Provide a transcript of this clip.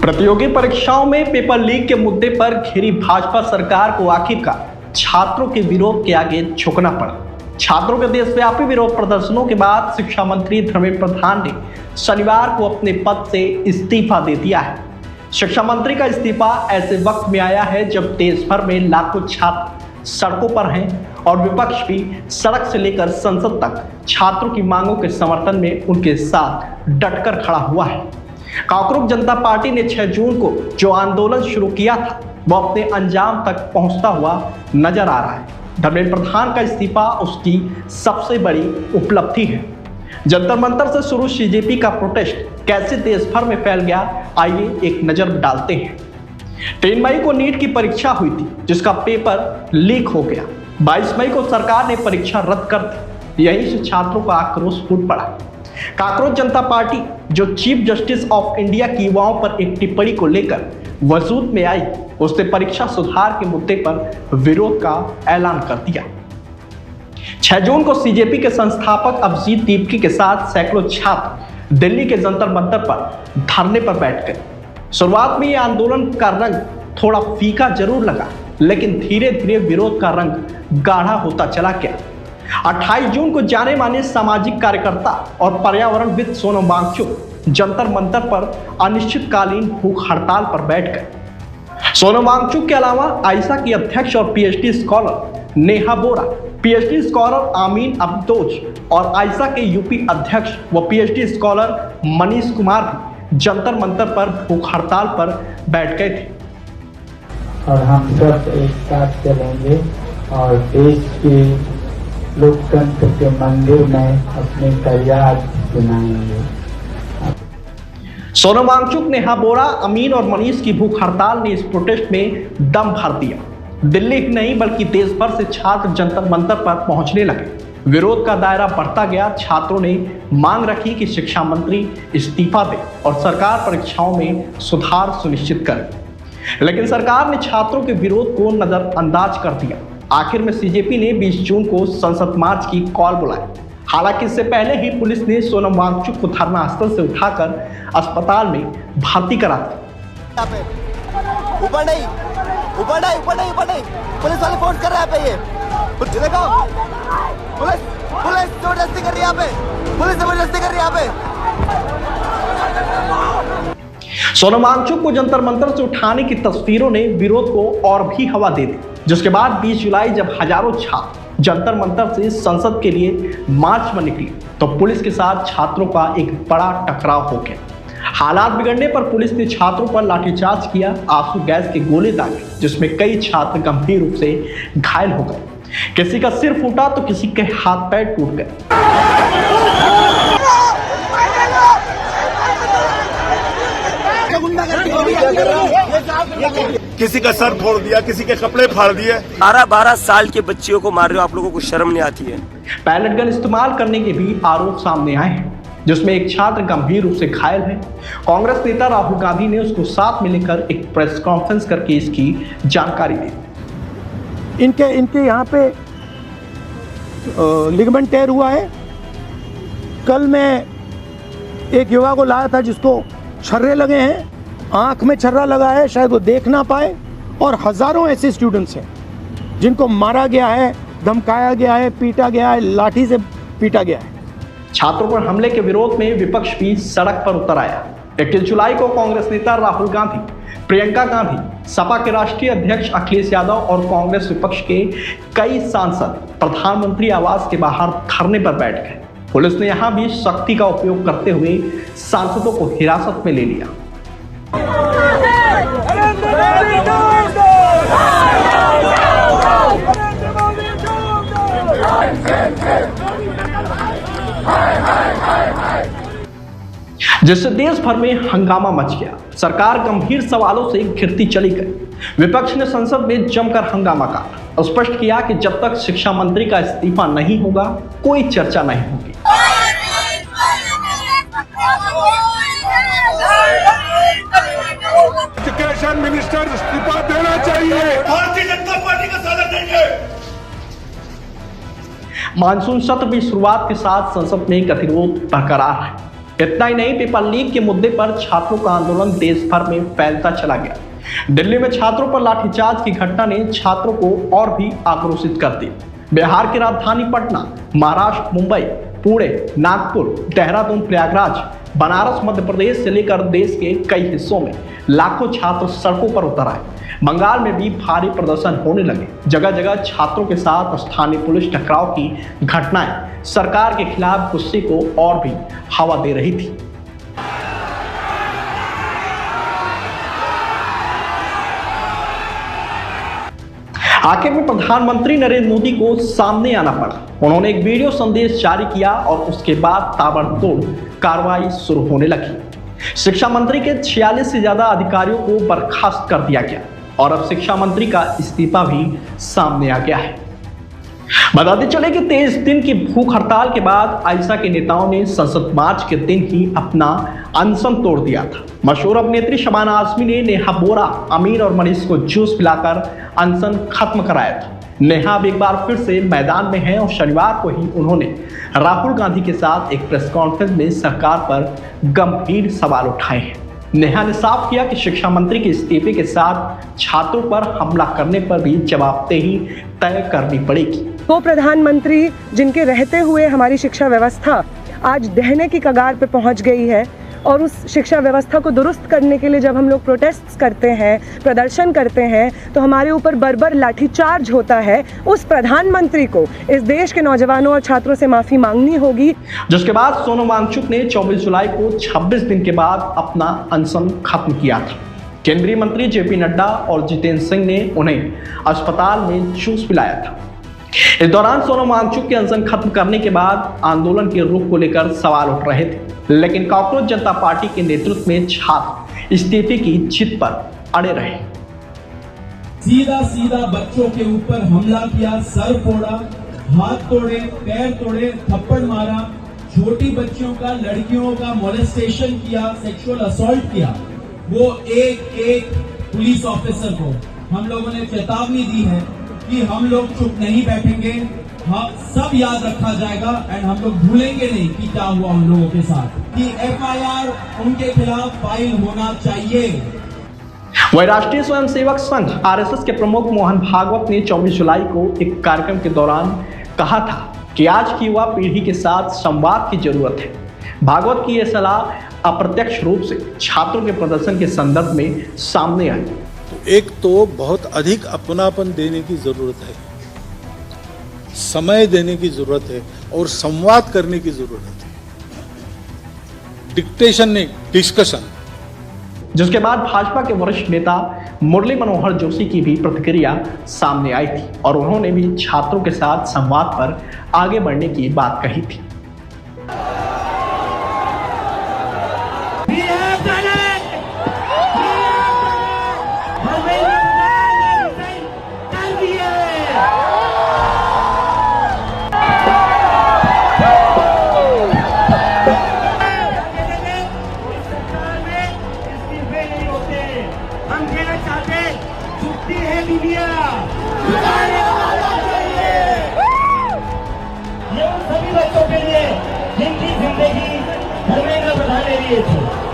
प्रतियोगी परीक्षाओं में पेपर लीक के मुद्दे पर घिरी भाजपा सरकार को आखिरकार छात्रों के विरोध के आगे झुकना पड़ा। छात्रों के देशव्यापी विरोध प्रदर्शनों के बाद शिक्षा मंत्री धर्मेंद्र प्रधान ने शनिवार को अपने पद से इस्तीफा दे दिया है। शिक्षा मंत्री का इस्तीफा ऐसे वक्त में आया है जब देश भर में लाखों छात्र सड़कों पर हैं और विपक्ष भी सड़क से लेकर संसद तक छात्रों की मांगों के समर्थन में उनके साथ डटकर खड़ा हुआ है। कांकरूप जनता पार्टी ने 6 जून को जो आंदोलन शुरू किया था वो अपने अंजाम तक पहुंचता हुआ नजर आ रहा है। धर्मेंद्र प्रधान का इस्तीफा उसकी सबसे बड़ी उपलब्धि है। जंतर मंतर से शुरू बीजेपी का प्रोटेस्ट कैसे देश भर में फैल गया, आइए एक नजर डालते हैं। 3 मई को नीट की परीक्षा हुई थी जिसका पेपर लीक हो गया। 22 मई को सरकार ने परीक्षा रद्द कर दी। यहीं से छात्रों का आक्रोश फूट पड़ा। कांकरूप जनता पार्टी जो चीफ जस्टिस ऑफ इंडिया की युवाओं पर एक टिप्पणी को लेकर वजूद में आई, उसने परीक्षा सुधार के मुद्दे पर विरोध का ऐलान कर दिया। 6 जून को सीजेपी के संस्थापक अभिजीत दीपकी के साथ सैकड़ों छात्र दिल्ली के जंतर मंतर पर धरने पर बैठ गए। शुरुआत में यह आंदोलन का रंग थोड़ा फीका जरूर लगा, लेकिन धीरे धीरे विरोध का रंग गाढ़ा होता चला गया। 28 जून को जाने माने सामाजिक कार्यकर्ता और पर्यावरणविद सोनम वांगचुक जंतर मंतर पर अनिश्चितकालीन भूख हड़ताल पर बैठ गए। सोनम वांगचुक के अलावा आयशा की अध्यक्ष और पीएचडी स्कॉलर नेहा बोरा, पीएचडी स्कॉलर आमीन अब्दोज और आयशा के यूपी अध्यक्ष व पीएचडी स्कॉलर मनीष कुमार भी जंतर मंतर पर भूख हड़ताल पर बैठ गए थे। और हम सब एक साथ चलेंगे और देश के लोकतंत्र के मंदिर में अपने फरियाद सुनाएंगे। सोनम वांगचुक, नेहा बोरा, अमीन और मनीष की भूख हड़ताल ने इस प्रोटेस्ट में दम भर दिया। दिल्ली ही नहीं बल्कि देश भर से छात्र जंतर मंतर पर पहुंचने लगे। विरोध का दायरा बढ़ता गया। छात्रों ने मांग रखी कि शिक्षा मंत्री इस्तीफा दे और सरकार परीक्षाओं में सुधार सुनिश्चित करे, लेकिन सरकार ने छात्रों के विरोध को नजरअंदाज कर दिया। आखिर में सीजेपी ने 20 जून को संसद मार्च की कॉल बुलाई। हालांकि इससे पहले ही पुलिस ने सोनम वांगचुक को धरना स्थल से उठाकर अस्पताल में भर्ती करा दिया। ऊपर नहीं, ऊपर नहीं, ऊपर नहीं, ऊपर नहीं, पुलिस वाले फोर्स कर रहे हैं पे। ये देखो, पुलिस जबरदस्ती कर रही है यहाँ पे, पुलिस जबरदस्ती कर रही है यहाँ पे। सोनम वांगचुक को जंतर मंतर से उठाने की तस्वीरों ने विरोध को और भी हवा दे दी, जिसके बाद 20 जुलाई जब हजारों छात्र जंतर मंतर से संसद के लिए मार्च में निकले तो पुलिस के साथ छात्रों का एक बड़ा टकराव हो गया। हालात बिगड़ने पर पुलिस ने छात्रों पर लाठीचार्ज किया, आंसू गैस के गोले दागे, जिसमें कई छात्र गंभीर रूप से घायल हो गए। किसी का सिर फूटा तो किसी के हाथ पैर टूट गए। किसी का सर फोड़ दिया, किसी के कपड़े फाड़ दिए। 12 साल के बच्चियों को मार रहे हो, आप लोगों को शर्म नहीं आती है? पैलेट गन इस्तेमाल करने के भी आरोप सामने आए हैं, जिसमें एक छात्र गंभीर रूप से घायल है। कांग्रेस नेता राहुल गांधी ने उसको साथ में लेकर एक प्रेस कॉन्फ्रेंस करके इसकी जानकारी दी। इनके यहाँ पे लिगामेंट टेयर हुआ है। कल मैं एक युवा को लाया था जिसको छर्रे लगे हैं, आंख में छर्रा लगा है, शायद वो देख ना पाए। और हजारों ऐसे स्टूडेंट्स हैं जिनको मारा गया है, धमकाया गया है, पीटा गया है, लाठी से पीटा गया है। छात्रों पर हमले के विरोध में विपक्ष भी सड़क पर उतर आया। 21 जुलाई को कांग्रेस नेता राहुल गांधी, प्रियंका गांधी, सपा के राष्ट्रीय अध्यक्ष अखिलेश यादव और कांग्रेस विपक्ष के कई सांसद प्रधानमंत्री आवास के बाहर धरने पर बैठ गए। पुलिस ने यहां भी शक्ति का उपयोग करते हुए सांसदों को हिरासत में ले लिया। जिससे देश भर में हंगामा मच गया। सरकार गंभीर सवालों से घिरती चली गई। विपक्ष ने संसद में जमकर हंगामा करा, स्पष्ट किया कि जब तक शिक्षा मंत्री का इस्तीफा नहीं होगा कोई चर्चा नहीं होगी। मानसून सत्र की शुरुआत के साथ संसद में गतिरोध बरकरार है। इतना ही नहीं, पेपर लीक के मुद्दे पर छात्रों का आंदोलन देश भर में फैलता चला गया। दिल्ली में छात्रों पर लाठीचार्ज की घटना ने छात्रों को और भी आक्रोशित कर दिया। बिहार की राजधानी पटना, महाराष्ट्र मुंबई, पुणे, नागपुर, देहरादून, प्रयागराज, बनारस, मध्य प्रदेश से लेकर देश के कई हिस्सों में लाखों छात्र सड़कों पर उतर आए। बंगाल में भी भारी प्रदर्शन होने लगे। जगह जगह छात्रों के साथ स्थानीय पुलिस टकराव की घटनाएं सरकार के खिलाफ गुस्से को और भी हवा दे रही थी। आखिर में प्रधानमंत्री नरेंद्र मोदी को सामने आना पड़ा। उन्होंने एक वीडियो संदेश जारी किया और उसके बाद ताबड़तोड़ कार्रवाई शुरू होने लगी। शिक्षा मंत्री के 46 से ज्यादा अधिकारियों को बर्खास्त कर दिया गया और अब शिक्षा मंत्री का इस्तीफा भी सामने आ गया है। बताते चले कि 23 दिन की भूख हड़ताल के बाद आइसा के नेताओं ने संसद मार्च के दिन ही अपना अनशन तोड़ दिया था। मशहूर अभिनेत्री शबाना आजमी ने नेहा बोरा, आमिर और मनीष को जूस पिलाकर अनशन खत्म कराया था। नेहा अब एक बार फिर से मैदान में है और शनिवार को ही उन्होंने राहुल गांधी के साथ एक प्रेस कॉन्फ्रेंस में सरकार पर गंभीर सवाल उठाए हैं। नेहा ने साफ किया कि शिक्षा मंत्री के इस्तीफे के साथ छात्रों पर हमला करने पर भी जवाबदेही तय करनी पड़ेगी। वो प्रधानमंत्री जिनके रहते हुए हमारी शिक्षा व्यवस्था आज ढहने की कगार पे पहुंच गई है और उस शिक्षा व्यवस्था को दुरुस्त करने के लिए जब हम लोग प्रोटेस्ट करते हैं, प्रदर्शन करते हैं, तो हमारे ऊपर बर्बर लाठीचार्ज होता है। उस प्रधानमंत्री को इस देश के नौजवानों और छात्रों से माफी मांगनी होगी। जिसके बाद सोनम वांगचुक ने 24 जुलाई को 26 दिन के बाद अपना अनशन खत्म किया था। केंद्रीय मंत्री जेपी नड्डा और जितेंद्र सिंह ने उन्हें अस्पताल में जूस पिलाया था। इस दौरान सोनम वांगचुक के अनशन खत्म करने के बाद आंदोलन के रुख को लेकर सवाल उठ रहे थे, लेकिन कांग्रेस जनता पार्टी के नेतृत्व में छात्र इस्तीफे की जिद पर अड़े रहे। सीधा सीधा बच्चों के ऊपर हमला किया, सर फोड़ा, हाथ तोड़े, पैर तोड़े, थप्पड़ मारा, छोटी बच्चियों का, लड़कियों का मोलेस्टेशन किया, सेक्सुअल असॉल्ट किया। वो एक एक पुलिस ऑफिसर को हम लोगों ने चेतावनी दी है कि हम लोग चुप नहीं बैठेंगे, हाँ सब याद रखा जाएगा एंड हम लोग भूलेंगे नहीं कि क्या हुआ उन लोगों के साथ, कि एफआईआर उनके खिलाफ फाइल होना चाहिए। वही राष्ट्रीय स्वयंसेवक संघ आरएसएस के प्रमुख मोहन भागवत ने 24 जुलाई को एक कार्यक्रम के दौरान कहा था कि आज की युवा पीढ़ी के साथ संवाद की जरूरत है। भागवत की यह सलाह अप्रत्यक्ष रूप से छात्रों के प्रदर्शन के संदर्भ में सामने आई। एक तो बहुत अधिक अपनापन देने की जरूरत है, समय देने की जरूरत है और संवाद करने की जरूरत है। डिक्टेशन नहीं, डिस्कशन। जिसके बाद भाजपा के वरिष्ठ नेता मुरली मनोहर जोशी की भी प्रतिक्रिया सामने आई थी और उन्होंने भी छात्रों के साथ संवाद पर आगे बढ़ने की बात कही थी। ये उन सभी बच्चों के लिए जिनकी जिंदगी धर्मेंद्र प्रधान ने ली थी।